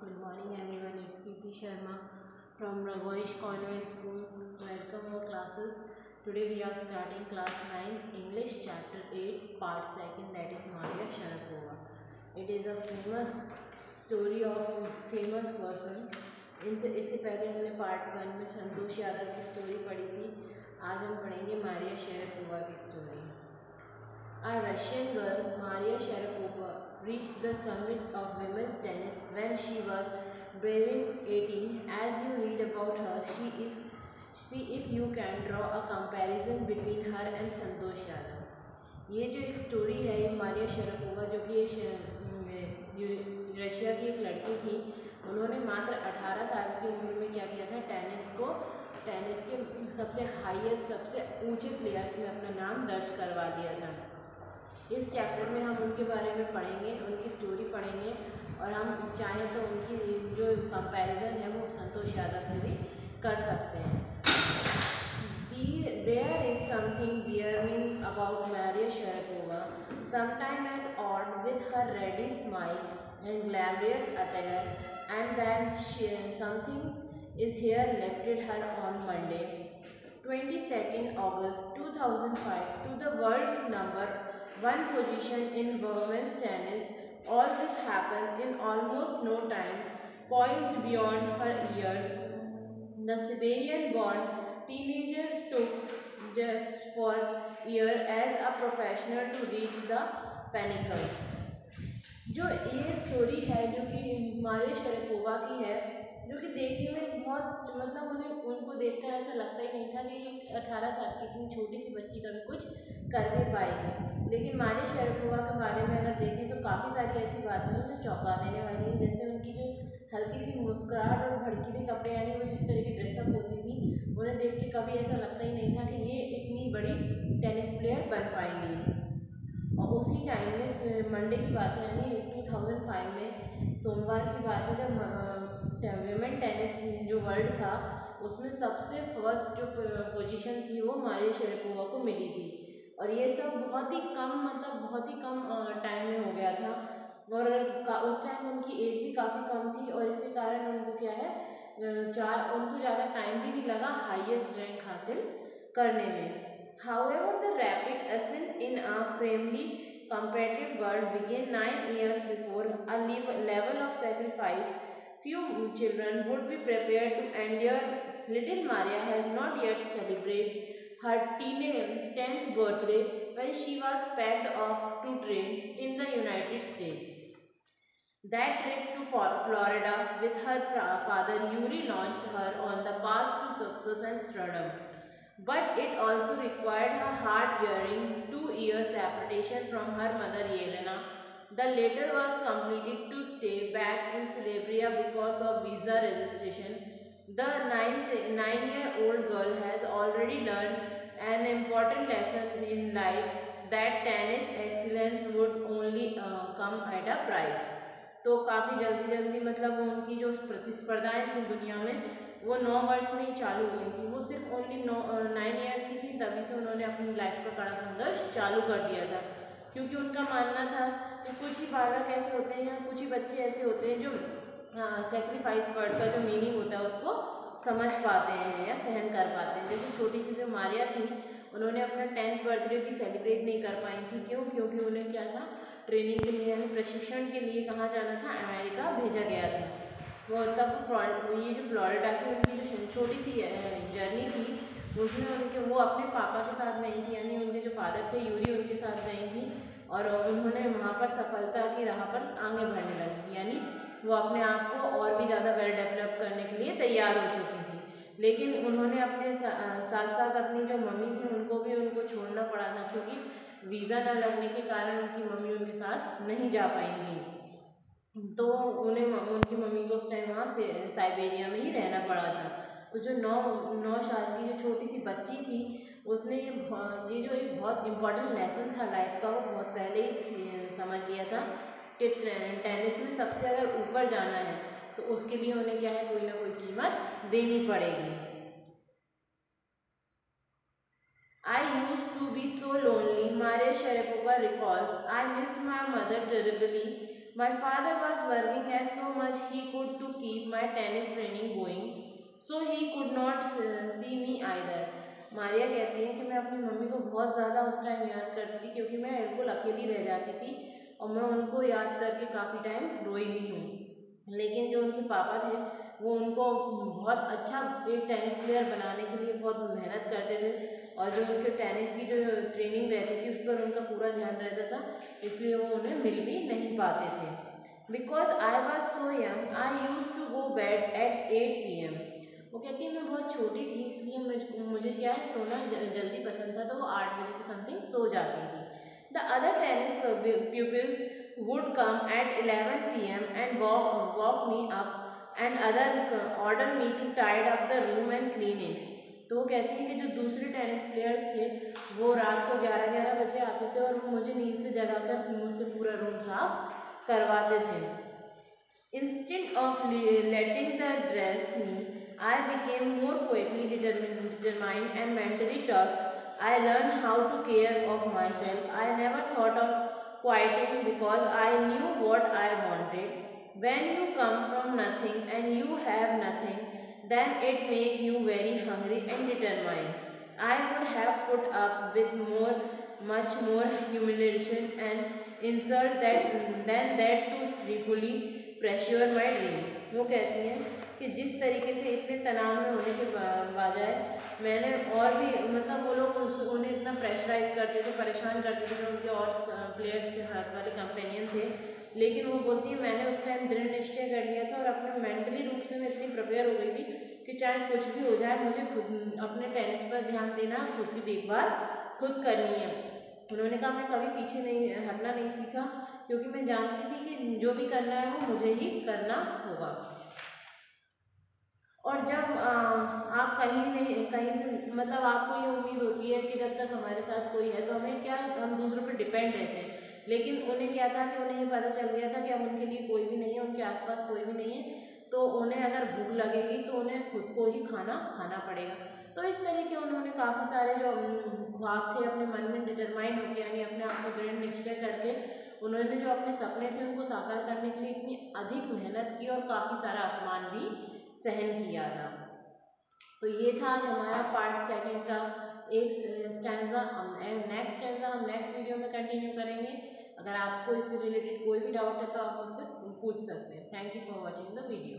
Good morning everyone, it's Kirti Sharma from Raghoish Convent School. Welcome our classes. Today we are starting class 9 English chapter 8 part 2, that is Maria Sharapova. It is a famous story of a famous person. इससे पहले हमने part 1 में संतोष यादव की story पढ़ी थी. आज हम पढ़ेंगे मारिया शेरापोवा की story. A Russian girl, Maria Sharapova, reached the summit of women's tennis when she was barely 18. As you read about her, see if you can draw a comparison between her and Santosh Yadav. ये जो एक story है ये Maria Sharapova जो कि Russia की एक लड़की थी. उन्होंने मात्र 18 साल की उम्र में क्या किया था, टेनिस के सबसे हाईएस्ट सबसे ऊंचे प्लेयर्स में अपना नाम दर्ज करवा दिया था. इस चैप्टर में हम उनके बारे में पढ़ेंगे, उनकी स्टोरी पढ़ेंगे और हम चाहें तो उनकी जो कंपैरिजन है वो संतोष यादव से भी कर सकते हैं. There is something daring about Maria Sharapova, sometimes as odd with her ready smile and glamorous attire, and then something is here lifted her on Monday, 22nd August 2005, to the world's number one position in women's tennis. All this happened in almost no time. Poised beyond her years, the Siberian-born teenager took just 4 years as a professional to reach the pinnacle. जो ये story है जो कि Maria Sharapova की है, जो कि देखने में बहुत उनको देखकर ऐसा लगता ही नहीं था कि ये 18 साल की इतनी छोटी सी बच्ची कभी कुछ कर भी पाएगी. लेकिन मारिया शरापोवा के बारे में अगर देखें तो काफ़ी सारी ऐसी बातें हैं जो चौंका देने वाली हैं. जैसे उनकी जो हल्की सी मुस्कुराहट और भड़कीले कपड़े, यानी वो जिस तरह की ड्रेसअप होती थी, उन्हें देख के कभी ऐसा लगता ही नहीं था कि ये इतनी बड़ी टेनिस प्लेयर बन पाएंगी. और उसी टाइम में मंडे की बात है, यानी 2005 में सोमवार की बात है, जब विमेन टेनिस जो वर्ल्ड था उसमें सबसे फर्स्ट जो पोजीशन थी वो मारिया शरापोवा को मिली थी. और ये सब बहुत ही कम टाइम में हो गया था. और उस टाइम उनकी एज भी काफ़ी कम थी और इसके कारण उनको क्या है उनको ज़्यादा टाइम भी नहीं लगा हाईएस्ट रैंक हासिल करने में. However, the rapid ascent in a fiercely competitive world began 9 years before. A level of sacrifice few children would be prepared to endure. Little Maria has not yet celebrated her 10th birthday when she was packed off to train in the United States. That trip to Florida with her father Yuri launched her on the path to success and stardom. But it also required her hard-wearing 2-year separation from her mother Yelena. The latter was completed to stay back in Siberia because of visa registration. The 9-year-old girl has already learned an important lesson in life, that tennis excellence would only come at a price. तो काफ़ी जल्दी उनकी जो प्रतिस्पर्धाएँ थी दुनिया में वो 9 वर्ष में ही चालू हुई थी. वो सिर्फ ओनली 9 ईयर्स की थी, तभी से उन्होंने अपनी लाइफ का कड़ा संघर्ष चालू कर दिया था. क्योंकि उनका मानना था कि कुछ ही बालक ऐसे होते हैं या कुछ ही बच्चे ऐसे होते हैं जो सेक्रीफाइस वर्ड का जो मीनिंग होता है उसको समझ पाते हैं या सहन कर पाते हैं. जैसे छोटी सी जो मारिया थी, उन्होंने अपना 10th बर्थडे भी सेलिब्रेट नहीं कर पाई थी. क्यों? क्योंकि उन्हें क्या था, ट्रेनिंग के लिए यानी प्रशिक्षण के लिए कहाँ जाना था, अमेरिका भेजा गया था. वो तब ये जो फ्लोरिडा की उनकी जो छोटी सी जर्नी थी उसमें वो अपने पापा के साथ गई थी, यानी उनके जो फादर थे यूरी उनके साथ गई थी. और उन्होंने वहाँ पर सफलता की राह पर आगे बढ़ने लगी, यानी वो अपने आप को और भी ज़्यादा वेल डेवलप करने के लिए तैयार हो चुकी थी. लेकिन उन्होंने अपने साथ साथ अपनी जो मम्मी थी उनको छोड़ना पड़ा था, क्योंकि वीज़ा न लगने के कारण उनकी मम्मी उनके साथ नहीं जा पाएंगी. तो उनकी मम्मी को उस टाइम वहाँ से साइबेरिया में ही रहना पड़ा था. तो जो 9 साल की जो छोटी सी बच्ची थी उसने ये जो एक बहुत इम्पोर्टेंट लेसन था लाइफ का, वो बहुत पहले ही समझ लिया था कि टेनिस में सबसे अगर ऊपर जाना है तो उसके लिए उन्हें क्या है, कोई ना कोई कीमत देनी पड़ेगी. I used to be so lonely, Maria Sharapova recalls. I missed my mother terribly. My father was working as so much he could to keep my tennis training going, so he could not see me either. Maria कहती है कि मैं अपनी mummy को बहुत ज़्यादा उस time याद करती थी क्योंकि मैं बिल्कुल अकेली रह जाती थी और मैं उनको याद करके काफ़ी टाइम रोई भी हूँ। लेकिन जो उनके पापा थे वो उनको बहुत अच्छा एक टेनिस प्लेयर बनाने के लिए बहुत मेहनत करते थे और जो उनके टेनिस की जो ट्रेनिंग रहती थी उस पर उनका पूरा ध्यान रहता था, इसलिए वो उन्हें मिल भी नहीं पाते थे। Because I was so young I used to go bed at 8 PM। वो कहती है मैं बहुत छोटी थी इसलिए मुझे क्या है सोना जल्दी पसंद था, तो वो 8 बजे के समथिंग सो जाती थी। The other tennis pupils would come at 11 PM and walk me up and order me to tidy up the room and clean it। तो वो कहती है कि जो दूसरे टेनिस प्लेयर्स थे वो रात को 11 बजे आते थे और वो मुझे नींद से जगाकर मुझसे पूरा रूम साफ करवाते थे। Instead of letting the dress me, I became more quickly determined and mentally tough. I learned how to care of myself. I never thought of quieting because I knew what I wanted. When you come from nothing and you have nothing, then it makes you very hungry and determined. I would have put up with much more humiliation and insult than that to strictly pursue my dream। वो कहती हैं कि जिस तरीके से इतने तनाव में होने के बजाय मैंने और भी मतलब वो लोग उन्हें इतना प्रेशराइज करते थे, परेशान करते थे, उनके और प्लेयर्स थे, हाथ वाले कंपेनियन थे, लेकिन वो बोलती है मैंने उस टाइम दृढ़ निश्चय कर लिया था और अपने मेंटली रूप से मैं इतनी प्रिपेयर हो गई थी कि चाहे कुछ भी हो जाए मुझे खुद अपने टेनिस पर ध्यान देना, खुद की देखभाल खुद करनी है। उन्होंने कहा मैं कभी पीछे नहीं हटना नहीं सीखा क्योंकि मैं जानती थी कि जो भी करना है वो मुझे ही करना होगा। और जब आप कहीं से मतलब आपको ये उम्मीद होती है कि जब तक हमारे साथ कोई है तो हमें क्या हम दूसरों पर डिपेंड रहते हैं, लेकिन उन्हें क्या था कि उन्हें ये पता चल गया था कि अब उनके लिए कोई भी नहीं है, उनके आसपास कोई भी नहीं है, तो उन्हें अगर भूख लगेगी तो उन्हें खुद को ही खाना पड़ेगा। तो इस तरीके उन्होंने काफ़ी सारे जो ख्वाब थे अपने मन में डिटरमाइन होकर यानी अपने आप को दृढ़ निश्चय करके उन्होंने जो अपने सपने थे उनको साकार करने के लिए इतनी अधिक मेहनत की और काफ़ी सारा अपमान भी सहन किया था। तो ये था हमारा पार्ट सेकंड का एक स्टैंजा। नेक्स्ट स्टैंजा हम नेक्स्ट वीडियो में कंटिन्यू करेंगे। अगर आपको इससे रिलेटेड कोई भी डाउट है तो आप मुझसे पूछ सकते हैं। Thank you for watching the video.